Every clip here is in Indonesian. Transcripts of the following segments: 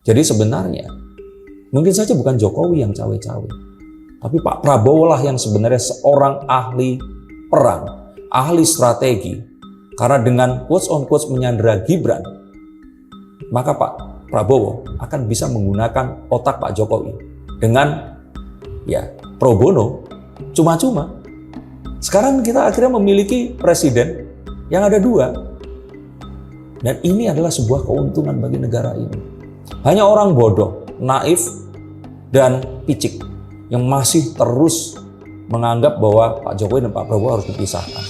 Jadi sebenarnya mungkin saja bukan Jokowi yang cawe-cawe, tapi Pak Prabowo lah yang sebenarnya seorang ahli perang, ahli strategi. Karena dengan quotes on quotes menyandera Gibran, maka Pak Prabowo akan bisa menggunakan otak Pak Jokowi dengan pro bono, cuma-cuma. Sekarang kita akhirnya memiliki presiden yang ada dua. Dan ini adalah sebuah keuntungan bagi negara ini. Hanya orang bodoh, naif, dan picik yang masih terus menganggap bahwa Pak Jokowi dan Pak Prabowo harus dipisahkan.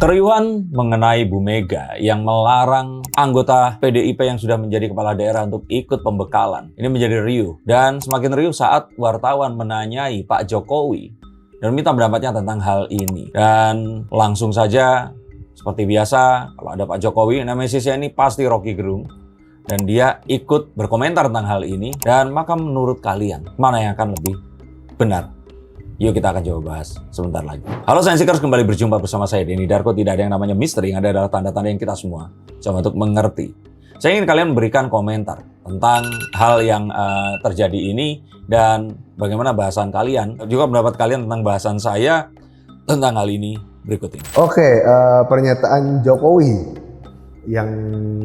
Keriuhan mengenai Bu Mega yang melarang anggota PDIP yang sudah menjadi kepala daerah untuk ikut pembekalan. Ini menjadi riuh. Dan semakin riuh saat wartawan menanyai Pak Jokowi dan minta pendapatnya tentang hal ini. Dan langsung saja, seperti biasa, kalau ada Pak Jokowi, nemesisnya ini pasti Rocky Gerung. Dan dia ikut berkomentar tentang hal ini. Dan maka menurut kalian, mana yang akan lebih benar? Yuk kita akan coba bahas sebentar lagi. Halo Sainsikers, kembali berjumpa bersama saya Denny Darko. Tidak ada yang namanya misteri, yang ada adalah tanda-tanda yang kita semua coba untuk mengerti. Saya ingin kalian memberikan komentar tentang hal yang terjadi ini dan bagaimana bahasan kalian, juga pendapat kalian tentang bahasan saya tentang hal ini berikut ini. Oke, pernyataan Jokowi yang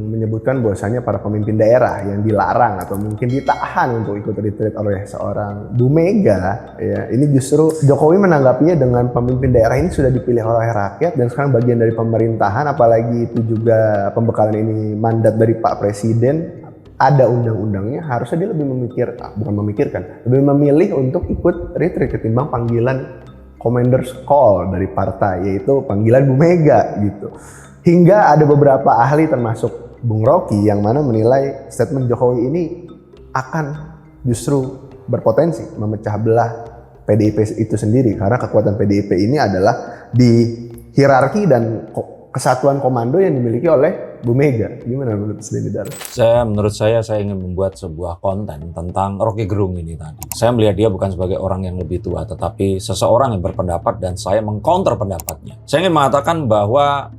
menyebutkan bahwasanya para pemimpin daerah yang dilarang atau mungkin ditahan untuk ikut retreat oleh seorang Bu Mega, ya, ini justru Jokowi menanggapinya dengan pemimpin daerah ini sudah dipilih oleh rakyat dan sekarang bagian dari pemerintahan, apalagi itu juga pembekalan ini mandat dari Pak Presiden, ada undang-undangnya, harusnya dia lebih lebih memilih untuk ikut retreat ketimbang panggilan Commander's Call dari partai, yaitu panggilan Bu Mega gitu. Hingga ada beberapa ahli termasuk Bung Rocky yang mana menilai statement Jokowi ini akan justru berpotensi memecah belah PDIP itu sendiri, karena kekuatan PDIP ini adalah di hierarki dan kesatuan komando yang dimiliki oleh Bu Mega. Gimana menurut Denny Darko? Menurut saya ingin membuat sebuah konten tentang Rocky Gerung ini tadi. Saya melihat dia bukan sebagai orang yang lebih tua, tetapi seseorang yang berpendapat dan saya mengcounter pendapatnya. Saya ingin mengatakan bahwa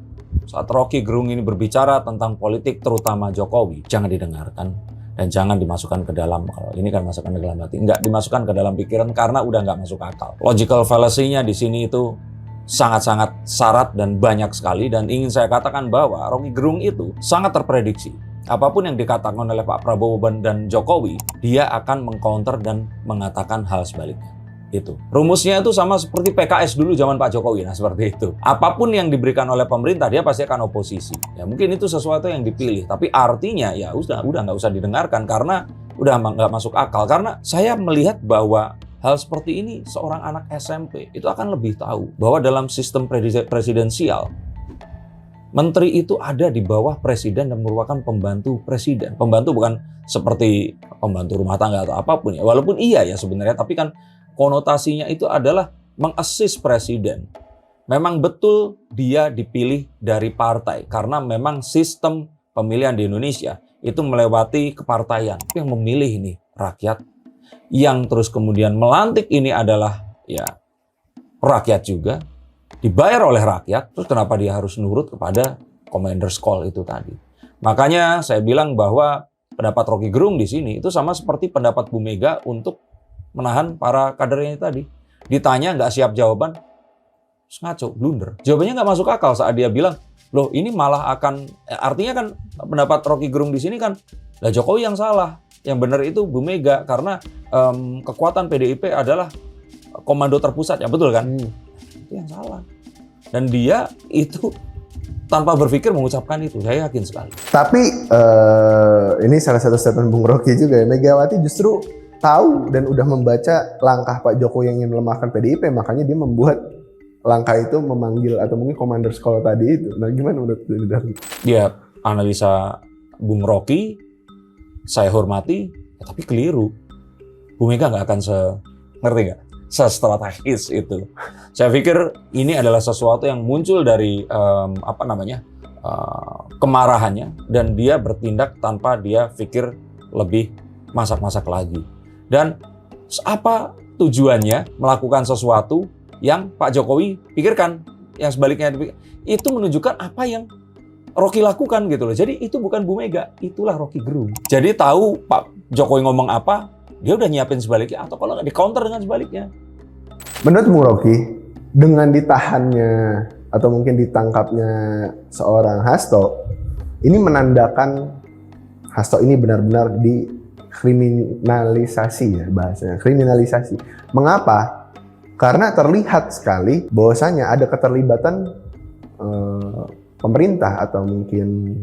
saat Rocky Gerung ini berbicara tentang politik, terutama Jokowi, jangan didengarkan dan jangan dimasukkan ke dalam, kalau ini kan masukkan ke dalam hati, nggak dimasukkan ke dalam pikiran karena udah nggak masuk akal. Logical fallacy-nya di sini itu sangat-sangat syarat dan banyak sekali, dan ingin saya katakan bahwa Rocky Gerung itu sangat terprediksi. Apapun yang dikatakan oleh Pak Prabowo dan Jokowi, dia akan mengcounter dan mengatakan hal sebaliknya. Itu rumusnya itu sama seperti PKS dulu zaman Pak Jokowi. Nah seperti itu, apapun yang diberikan oleh pemerintah dia pasti akan oposisi. Ya mungkin itu sesuatu yang dipilih, tapi artinya ya udah nggak usah didengarkan karena udah nggak masuk akal. Karena saya melihat bahwa hal seperti ini seorang anak SMP itu akan lebih tahu bahwa dalam sistem presidensial, menteri itu ada di bawah presiden dan merupakan pembantu presiden. Pembantu bukan seperti pembantu rumah tangga atau apapun ya, walaupun iya ya sebenarnya, tapi kan konotasinya itu adalah meng-assist presiden. Memang betul dia dipilih dari partai karena memang sistem pemilihan di Indonesia itu melewati kepartaian. Yang memilih ini rakyat, yang terus kemudian melantik ini adalah ya rakyat juga, dibayar oleh rakyat. Terus kenapa dia harus nurut kepada Commander's Call itu tadi? Makanya saya bilang bahwa pendapat Rocky Gerung di sini itu sama seperti pendapat Bu Mega untuk menahan para kadernya tadi. Ditanya nggak siap jawaban, ngaco, blunder. Jawabannya nggak masuk akal saat dia bilang, loh ini malah akan, artinya kan pendapat Rocky Gerung di sini kan, lah Jokowi yang salah, yang benar itu Bu Mega karena kekuatan PDIP adalah komando terpusat, ya betul kan? Itu yang salah. Dan dia itu tanpa berpikir mengucapkan itu, saya yakin sekali. Tapi ini salah satu statement Bung Rocky juga ya, Megawati justru tahu dan udah membaca langkah Pak Jokowi yang ingin melemahkan PDIP, makanya dia membuat langkah itu memanggil atau mungkin Commander's Call tadi itu. Nah gimana menurut Denny Darko? Ya analisa Bung Rocky saya hormati, ya, tapi keliru. Bu Mega nggak akan ngerti nggak? Se-strategis itu. Saya pikir ini adalah sesuatu yang muncul dari kemarahannya, dan dia bertindak tanpa dia pikir lebih masak-masak lagi. Dan apa tujuannya melakukan sesuatu yang Pak Jokowi pikirkan, yang sebaliknya itu menunjukkan apa yang Rocky lakukan gitu loh. Jadi itu bukan Bu Mega, itulah Rocky Gerung. Jadi tahu Pak Jokowi ngomong apa, dia udah nyiapin sebaliknya, atau kalau nggak di counter dengan sebaliknya. Menurut Bung Rocky, dengan ditahannya atau mungkin ditangkapnya seorang Hasto, ini menandakan Hasto ini benar-benar dikriminalisasi ya bahasanya, kriminalisasi. Mengapa? Karena terlihat sekali bahwasanya ada keterlibatan pemerintah atau mungkin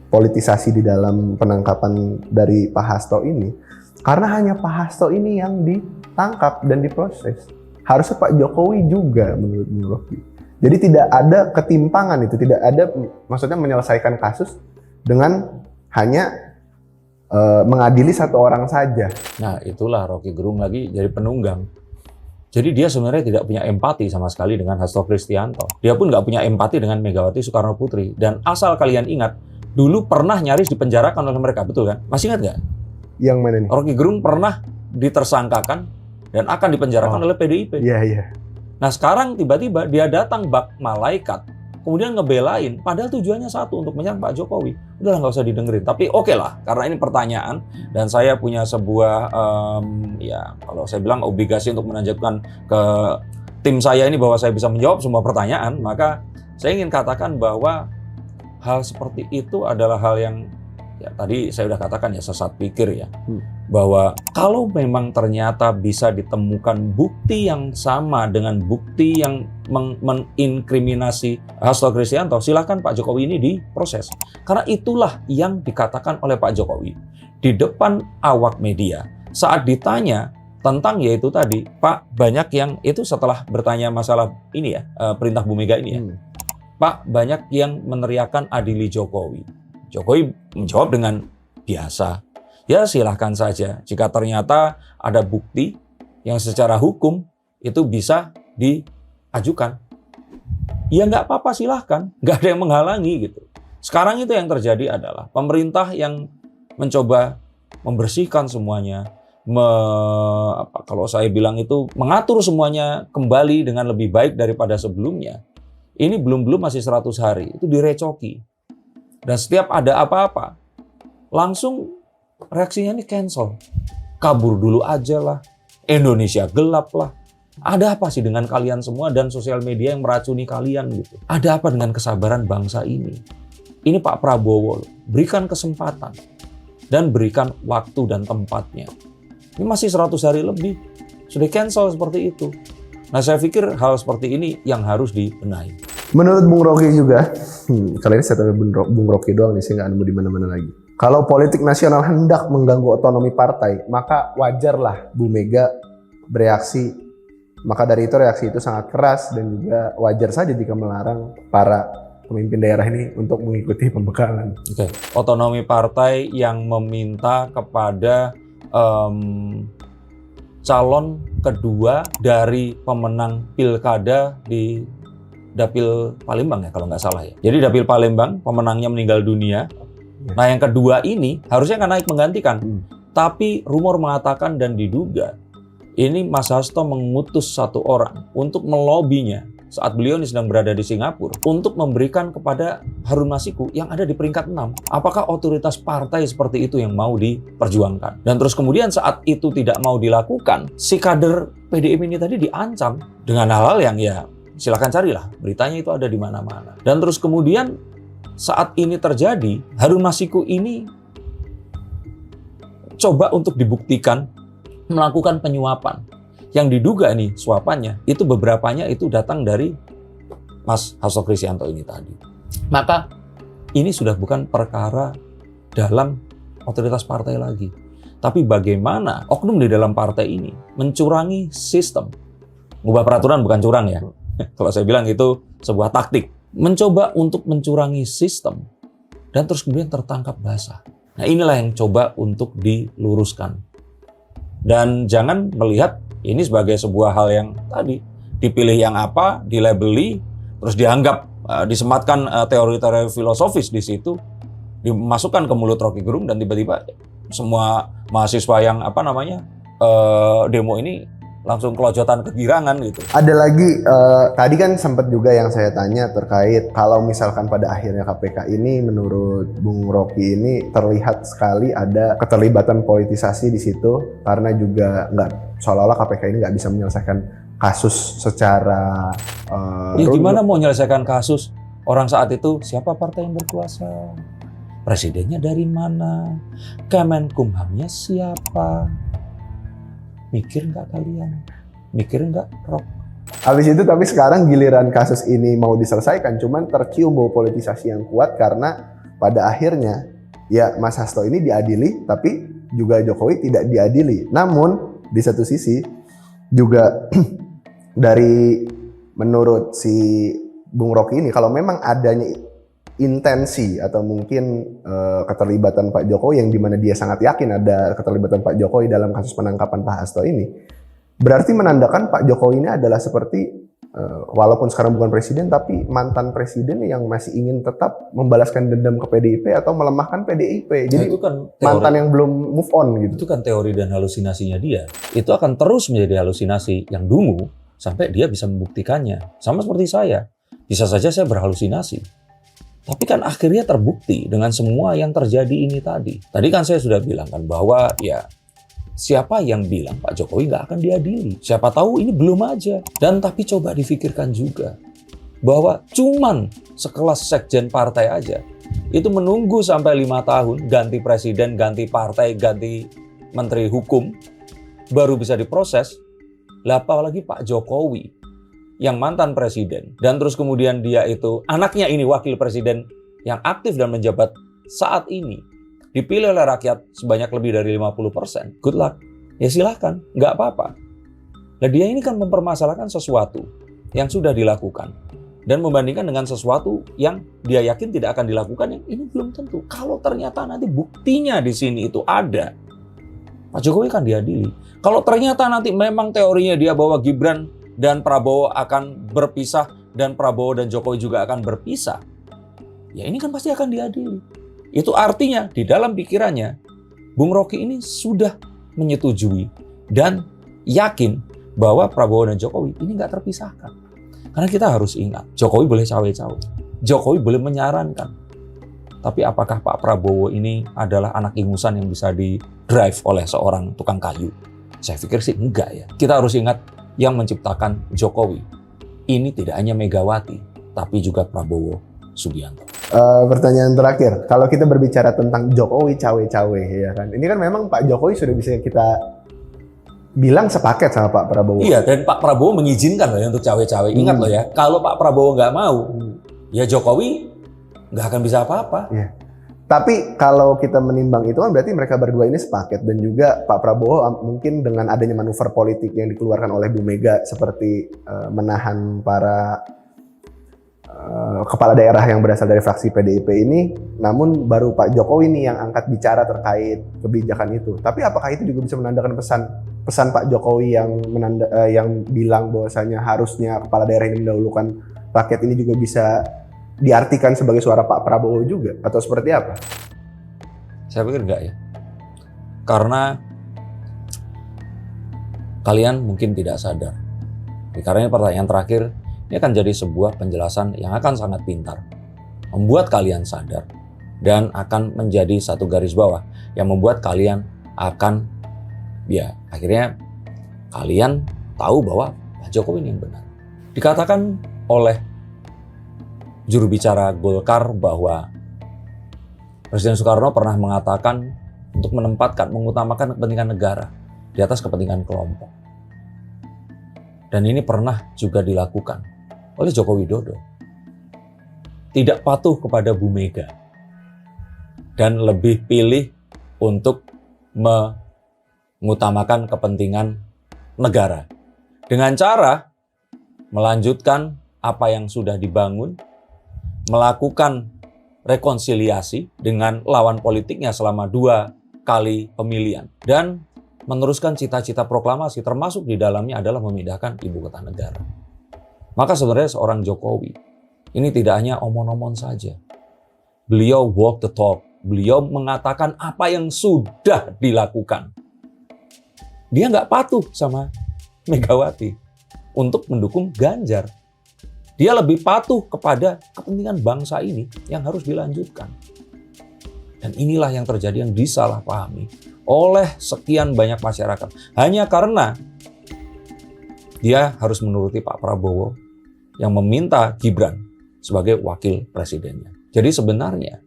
politisasi di dalam penangkapan dari Pak Hasto ini. Karena hanya Pak Hasto ini yang ditangkap dan diproses. Harusnya Pak Jokowi juga menurut Bung Rocky. Jadi tidak ada ketimpangan itu, tidak ada maksudnya menyelesaikan kasus dengan hanya mengadili satu orang saja. Nah, itulah Rocky Gerung lagi jadi penunggang. Jadi dia sebenarnya tidak punya empati sama sekali dengan Hasto Kristianto. Dia pun nggak punya empati dengan Megawati Soekarno Putri. Dan asal kalian ingat, dulu pernah nyaris dipenjarakan oleh mereka, betul kan? Masih ingat nggak? Yang mana nih? Rocky Gerung pernah ditersangkakan dan akan dipenjarakan oleh PDIP. Iya, iya. Nah sekarang tiba-tiba dia datang bak malaikat, kemudian ngebelain, padahal tujuannya satu, untuk menyerang Pak Jokowi. Udahlah nggak usah didengerin. Tapi oke lah, karena ini pertanyaan dan saya punya sebuah, ya kalau saya bilang obligasi untuk menanyakan ke tim saya ini bahwa saya bisa menjawab semua pertanyaan, maka saya ingin katakan bahwa hal seperti itu adalah hal yang, ya tadi saya udah katakan ya, sesat pikir ya. Bahwa kalau memang ternyata bisa ditemukan bukti yang sama dengan bukti yang menginkriminasi Hasto Kristianto, silakan Pak Jokowi ini diproses. Karena itulah yang dikatakan oleh Pak Jokowi di depan awak media saat ditanya tentang yaitu tadi, Pak, banyak yang itu setelah bertanya masalah ini ya, perintah Bu Mega ini ya. Pak, banyak yang meneriakan adili Jokowi. Jokowi menjawab dengan biasa. Ya silahkan saja, jika ternyata ada bukti yang secara hukum itu bisa diajukan. Ya nggak apa-apa, silahkan, nggak ada yang menghalangi gitu. Sekarang itu yang terjadi adalah pemerintah yang mencoba membersihkan semuanya, kalau saya bilang itu mengatur semuanya kembali dengan lebih baik daripada sebelumnya. Ini belum masih 100 hari, itu direcoki. Dan setiap ada apa-apa, langsung reaksinya ini cancel. Kabur dulu aja lah. Indonesia gelap lah. Ada apa sih dengan kalian semua dan sosial media yang meracuni kalian gitu? Ada apa dengan kesabaran bangsa ini? Ini Pak Prabowo, berikan kesempatan. Dan berikan waktu dan tempatnya. Ini masih 100 hari lebih. Sudah cancel seperti itu. Nah saya pikir hal seperti ini yang harus dibenahi. Menurut Bung Rocky juga, kali ini saya tahu Bung Rocky doang nih, saya nggak nemu di mana-mana lagi. Kalau politik nasional hendak mengganggu otonomi partai, maka wajarlah Bu Mega bereaksi. Maka dari itu reaksi itu sangat keras dan juga wajar saja jika melarang para pemimpin daerah ini untuk mengikuti pembekalan. Oke. Otonomi partai yang meminta kepada calon kedua dari pemenang pilkada di Dapil Palembang ya kalau nggak salah ya. Jadi Dapil Palembang pemenangnya meninggal dunia. Nah yang kedua ini harusnya kan naik menggantikan. Tapi rumor mengatakan dan diduga ini Mas Hasto mengutus satu orang untuk melobinya saat beliau ini sedang berada di Singapura untuk memberikan kepada Harun Masiku yang ada di peringkat 6. Apakah otoritas partai seperti itu yang mau diperjuangkan? Dan terus kemudian saat itu tidak mau dilakukan, si kader PDIP ini tadi diancam dengan hal-hal yang ya silakan carilah beritanya itu ada di mana-mana. Dan terus kemudian saat ini terjadi, Harun Masiku ini coba untuk dibuktikan melakukan penyuapan. Yang diduga nih suapannya, itu beberapanya itu datang dari Mas Hasto Kristianto ini tadi. Maka ini sudah bukan perkara dalam otoritas partai lagi. Tapi bagaimana oknum di dalam partai ini mencurangi sistem. Ngubah peraturan bukan curang ya. Kalau saya bilang itu sebuah taktik. Mencoba untuk mencurangi sistem dan terus kemudian tertangkap basah. Nah inilah yang coba untuk diluruskan. Dan jangan melihat ini sebagai sebuah hal yang tadi dipilih yang apa, dilabeli, terus dianggap disematkan teori-teori filosofis di situ, dimasukkan ke mulut Rocky Gerung dan tiba-tiba semua mahasiswa yang demo ini langsung kelojotan kegirangan gitu. Ada lagi, tadi kan sempat juga yang saya tanya terkait kalau misalkan pada akhirnya KPK ini menurut Bung Rocky ini terlihat sekali ada keterlibatan politisasi di situ karena juga seolah-olah KPK ini nggak bisa menyelesaikan kasus secara Ya gimana mau menyelesaikan kasus? Orang saat itu siapa partai yang berkuasa? Presidennya dari mana? Kemenkumhamnya siapa? Mikir nggak kalian? Mikir nggak, Rock? Habis itu tapi sekarang giliran kasus ini mau diselesaikan, cuman tercium bau politisasi yang kuat karena pada akhirnya ya Mas Hasto ini diadili, tapi juga Jokowi tidak diadili. Namun di satu sisi juga dari menurut si Bung Rocky ini, kalau memang adanya intensi atau mungkin keterlibatan Pak Jokowi yang dimana dia sangat yakin ada keterlibatan Pak Jokowi dalam kasus penangkapan Pak Hasto ini, berarti menandakan Pak Jokowi ini adalah seperti walaupun sekarang bukan presiden tapi mantan presiden yang masih ingin tetap membalaskan dendam ke PDIP atau melemahkan PDIP. Jadi itu kan mantan yang belum move on gitu. Itu kan teori dan halusinasinya dia. Itu akan terus menjadi halusinasi yang dungu sampai dia bisa membuktikannya. Sama seperti saya. Bisa saja saya berhalusinasi. Tapi kan akhirnya terbukti dengan semua yang terjadi ini tadi. Tadi kan saya sudah bilang kan bahwa ya siapa yang bilang Pak Jokowi nggak akan diadili? Siapa tahu ini belum aja. Dan tapi coba difikirkan juga bahwa cuman sekelas sekjen partai aja itu menunggu sampai 5 tahun ganti presiden, ganti partai, ganti menteri hukum baru bisa diproses. Lah apalagi Pak Jokowi yang mantan presiden dan terus kemudian dia itu anaknya ini wakil presiden yang aktif dan menjabat saat ini dipilih oleh rakyat sebanyak lebih dari 50%. Good luck. Ya silahkan, nggak apa-apa. Nah dia ini kan mempermasalahkan sesuatu yang sudah dilakukan dan membandingkan dengan sesuatu yang dia yakin tidak akan dilakukan yang ini belum tentu. Kalau ternyata nanti buktinya di sini itu ada, Pak Jokowi kan diadili. Kalau ternyata nanti memang teorinya dia bahwa Gibran dan Prabowo akan berpisah dan Prabowo dan Jokowi juga akan berpisah, ya ini kan pasti akan diadili. Itu artinya di dalam pikirannya Bung Rocky ini sudah menyetujui dan yakin bahwa Prabowo dan Jokowi ini nggak terpisahkan. Karena kita harus ingat, Jokowi boleh cawe-cawe, Jokowi boleh menyarankan. Tapi apakah Pak Prabowo ini adalah anak ingusan yang bisa di-drive oleh seorang tukang kayu? Saya pikir sih enggak ya. Kita harus ingat yang menciptakan Jokowi ini tidak hanya Megawati, tapi juga Prabowo Subianto. Pertanyaan terakhir, kalau kita berbicara tentang Jokowi cawe-cawe ya kan, ini kan memang Pak Jokowi sudah bisa kita bilang sepaket sama Pak Prabowo. Iya, dan Pak Prabowo mengizinkan loh ya untuk cawe-cawe. Ingat loh ya, kalau Pak Prabowo nggak mau, ya Jokowi nggak akan bisa apa-apa. Iya. Tapi kalau kita menimbang itu kan berarti mereka berdua ini sepaket dan juga Pak Prabowo mungkin dengan adanya manuver politik yang dikeluarkan oleh Bu Mega seperti menahan para kepala daerah yang berasal dari fraksi PDIP ini, namun baru Pak Jokowi nih yang angkat bicara terkait kebijakan itu. Tapi apakah itu juga bisa menandakan pesan Pak Jokowi yang bilang bahwasanya harusnya kepala daerah ini mendahulukan rakyat ini juga bisa diartikan sebagai suara Pak Prabowo juga atau seperti apa? Saya pikir enggak ya. Karena kalian mungkin tidak sadar. Karena pertanyaan terakhir ini akan jadi sebuah penjelasan yang akan sangat pintar. Membuat kalian sadar dan akan menjadi satu garis bawah yang membuat kalian akan ya akhirnya kalian tahu bahwa Pak Jokowi ini yang benar. Dikatakan oleh juru bicara Golkar bahwa Presiden Soekarno pernah mengatakan untuk mengutamakan kepentingan negara di atas kepentingan kelompok. Dan ini pernah juga dilakukan oleh Joko Widodo. Tidak patuh kepada Bu Mega dan lebih pilih untuk mengutamakan kepentingan negara dengan cara melanjutkan apa yang sudah dibangun, melakukan rekonsiliasi dengan lawan politiknya selama 2 kali pemilihan dan meneruskan cita-cita proklamasi, termasuk di dalamnya adalah memindahkan ibu kota negara. Maka sebenarnya seorang Jokowi ini tidak hanya omong-omong saja. Beliau walk the talk, beliau mengatakan apa yang sudah dilakukan. Dia nggak patuh sama Megawati untuk mendukung Ganjar. Dia lebih patuh kepada kepentingan bangsa ini yang harus dilanjutkan. Dan inilah yang terjadi, yang disalahpahami oleh sekian banyak masyarakat. Hanya karena dia harus menuruti Pak Prabowo yang meminta Gibran sebagai wakil presidennya. Jadi sebenarnya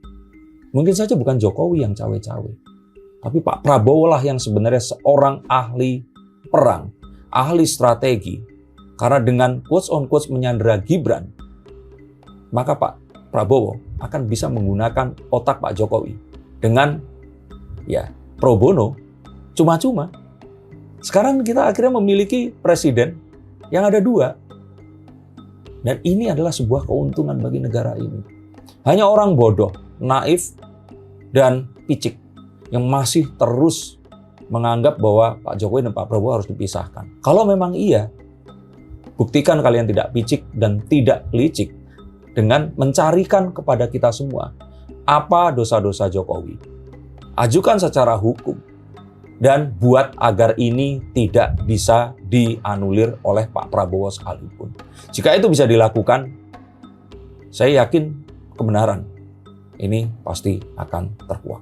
mungkin saja bukan Jokowi yang cawe-cawe, tapi Pak Prabowo lah yang sebenarnya seorang ahli perang, ahli strategi. Karena dengan quotes on quotes menyandera Gibran, maka Pak Prabowo akan bisa menggunakan otak Pak Jokowi dengan pro bono, cuma-cuma. Sekarang kita akhirnya memiliki presiden yang ada dua. Dan ini adalah sebuah keuntungan bagi negara ini. Hanya orang bodoh, naif, dan picik yang masih terus menganggap bahwa Pak Jokowi dan Pak Prabowo harus dipisahkan. Kalau memang iya, buktikan kalian tidak picik dan tidak licik dengan mencarikan kepada kita semua apa dosa-dosa Jokowi. Ajukan secara hukum dan buat agar ini tidak bisa dianulir oleh Pak Prabowo sekalipun. Jika itu bisa dilakukan, saya yakin kebenaran ini pasti akan terkuak.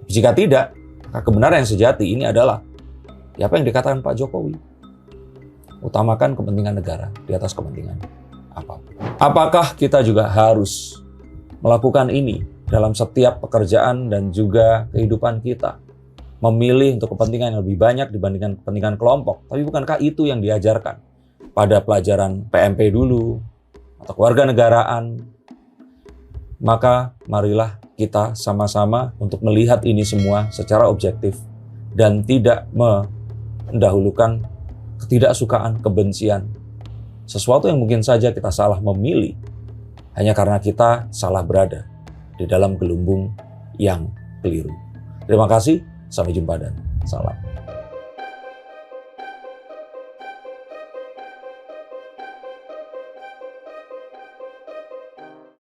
Jika tidak, maka kebenaran yang sejati ini adalah apa yang dikatakan Pak Jokowi. Utamakan kepentingan negara di atas kepentingan apapun. Apakah kita juga harus melakukan ini dalam setiap pekerjaan dan juga kehidupan kita? Memilih untuk kepentingan yang lebih banyak dibandingkan kepentingan kelompok. Tapi bukankah itu yang diajarkan pada pelajaran PMP dulu atau kewarganegaraan? Maka marilah kita sama-sama untuk melihat ini semua secara objektif dan tidak mendahulukan ketidaksukaan, kebencian. Sesuatu yang mungkin saja kita salah memilih hanya karena kita salah berada di dalam gelembung yang keliru. Terima kasih, sampai jumpa dan salam.